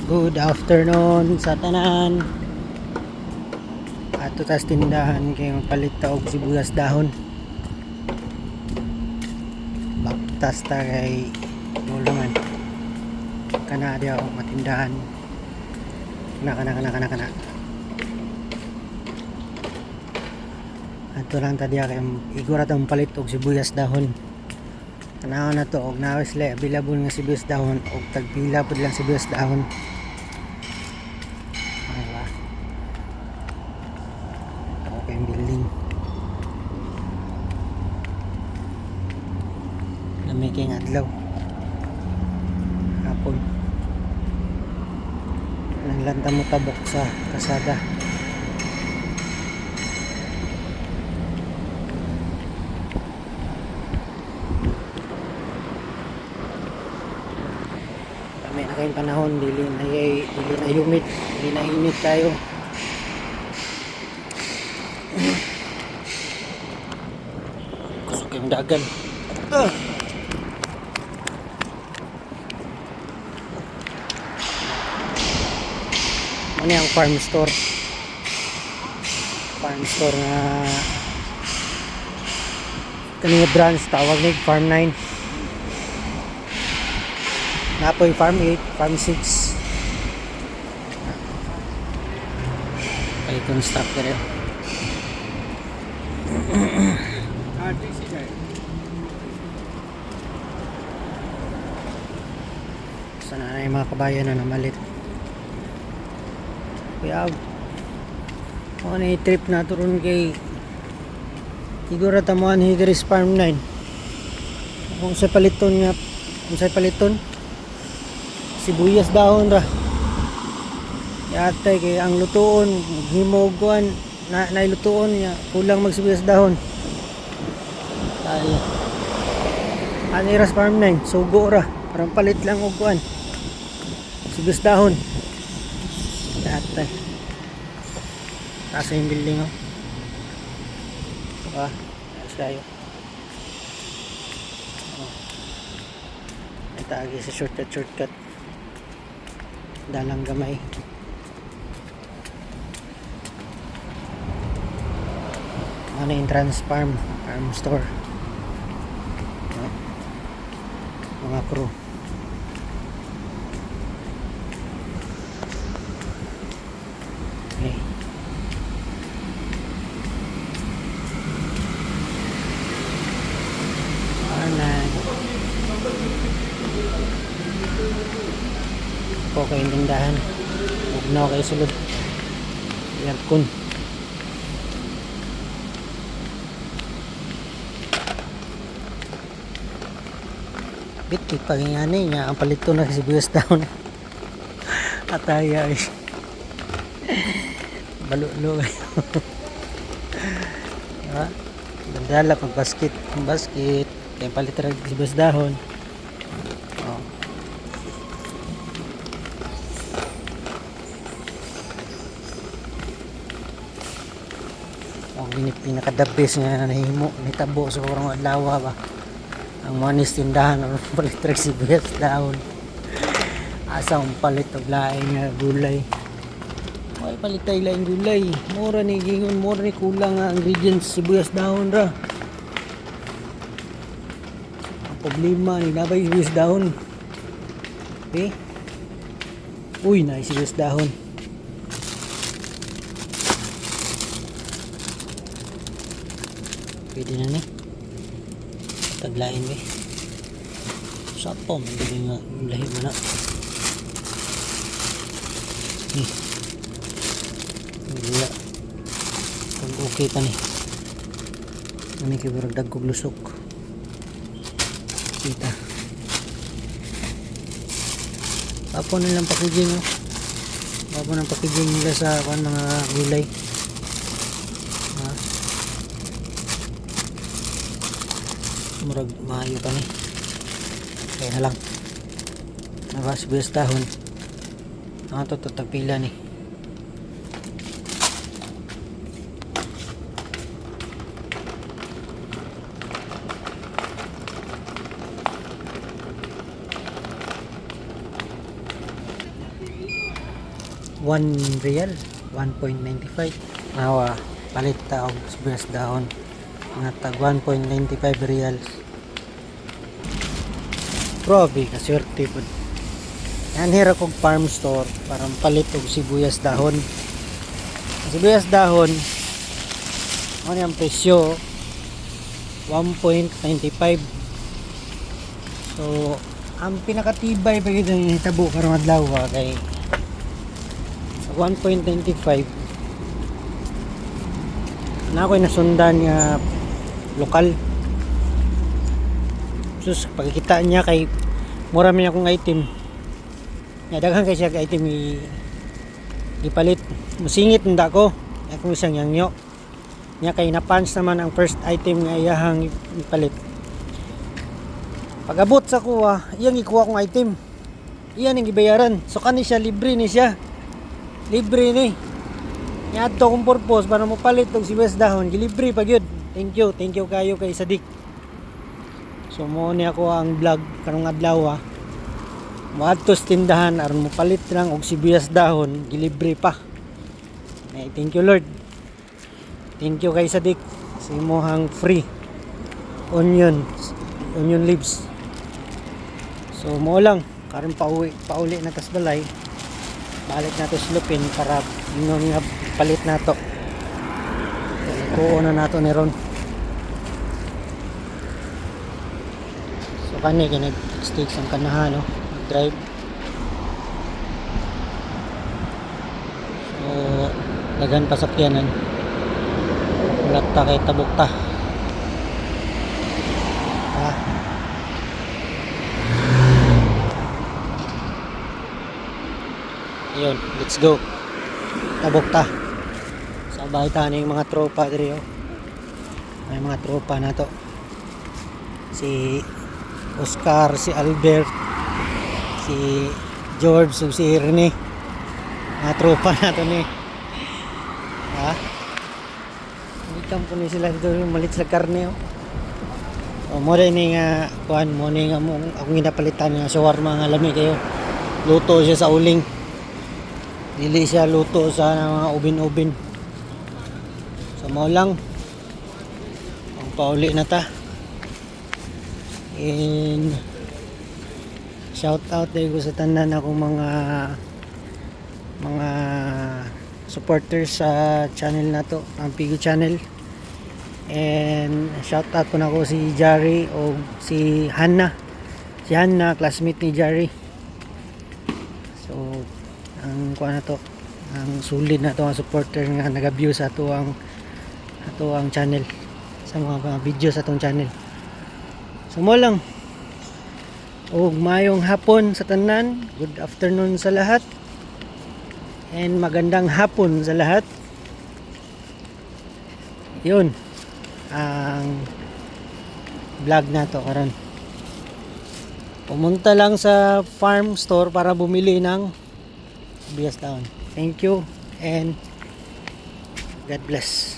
Good afternoon sa tanan. Ato tas tindahan kay mapalit ta og sibuyas dahon. Baktas ta kay ulangan. Kana dia og matindahan. Kana. Ato lang ta dia kay igura ta mapalit og sibuyas dahon. Kana na to og nawis le available nga sibuyas dahon og tagpila pud lang sibuyas dahon. Yung building namiking adlaw hapon naglanta mo tabok sa kasada. Kami na kayong panahon dili na humid, dili na init tayo. Kusok yung dagan. Ano yung farm store nga kanina branch tawag ni farm 9 napoy farm 8 farm 6 kay construct rin. Sana na yung mga kabayan na namalit. Kaya ano yung trip na turon kay siguro tamuan Hidris Farm 9 kung sa paliton sibuyas dahon ra yatay kay ang lutuon himoguan na ilutuon niya kulang magsibuyas dahon ay Hidris Farm 9 sugo ra parang palit lang og kuan sibuyas dahon yatay nasa yung building ayos kayo may tagi sa shortcut dalang gamay. Ano yung farm store mga crew. Okay. Po kayong tindahan huwag na kayo sulod aircon bit pagingani niya ang palito na sibuyas dahon ataya eh balulo kayo diba? Dandala pag basket kaya palito na sibuyas dahon. Ang pinaka-the-best nga nahimo nitabo sa kurang adlaw ba ang manis tindahan ng palitrek sibuyas dahon asang palit og laing gulay ay palitay laing gulay mura ni gingon mura ni kulang nga ingredients sibuyas dahon ra ang problema ni nabay sibuyas dahon okay uy na sibuyas dahon. Pwede na ni taglain ba sa po hindi nga lahi mo na ni wala kung okay pa ni ano kiburag dagkog lusok kita papo nilang packaging papo ng packaging nila sa mga gulay murag maayo pa ni kaya na lang nabas sibuyas dahon ang ito tagpila ni 1 real 1.95 nawa palit ta og sibuyas dahon nga tag 1.95 reals. Grabe ka swerte po. Yan hira kog farm store para palit og sibuyas dahon. Sibuyas dahon ano yung presyo 1.95. So ang pinakatibay pa yun yung hitabo karong adlaw kay sa 1.95 na ako'y nasundan nga lokal. Sus pagkikita niya kay mura man akong item nga daghan kay siya item ipalit musingit nda ko akong isang yangyo niya kay na-punch naman ang first item nga iyahang ipalit. Pag-abot sa kuha iyang ikuha kong item iyan ang gibayaran so kani siya libre ni siya libre ni niya ato kong purpose para mo palit og sibuyas dahon gilibre pag yun. Thank you kayo kay Sadik. So mo ni ako ang vlog karong adlaw moadto sa tindahan aron mo palit lang og sibuyas dahon gilibre pa. Thank you Lord. Thank you kay Sadik sa imong free onion leaves. So mo lang karon pauli na tas balay balik nato slupin para ingon nga palit nato kuha na nato ni ron. So kani sticks ang kanahan no drive. So dagan pasakyanan ulat ta kay tabok ta yun, let's go. Tabok ta. Sabay ta na yung mga tropa diri may mga tropa na to. Si Oscar, si Albert, si George, si Rene. Mga tropa na to ni. Hindi kampo ni sila dito malit sa karne mo rin nga kuhan mo ni nga akong ginapalitan nga shawarma nga lami kayo. Luto siya sa uling. Dili siya luto sa mga ubin-ubin. So mo lang ang pauli na ta. And shout out ko sa tanan akong mga supporters sa channel na to, ang Pigo channel. And shout out ko na ko si Jari o si Hannah. Si Hannah classmate ni Jari. So ang kuha na to ang solid na to ang supporter nga nag-view sa ato ang channel sa mga video sa atong channel. So mo lang og mayong hapon sa tanan, good afternoon sa lahat and magandang hapon sa lahat. Yun ang vlog na to karon. Pumunta lang sa farm store para bumili ng sibuyas dahon. Thank you and God bless.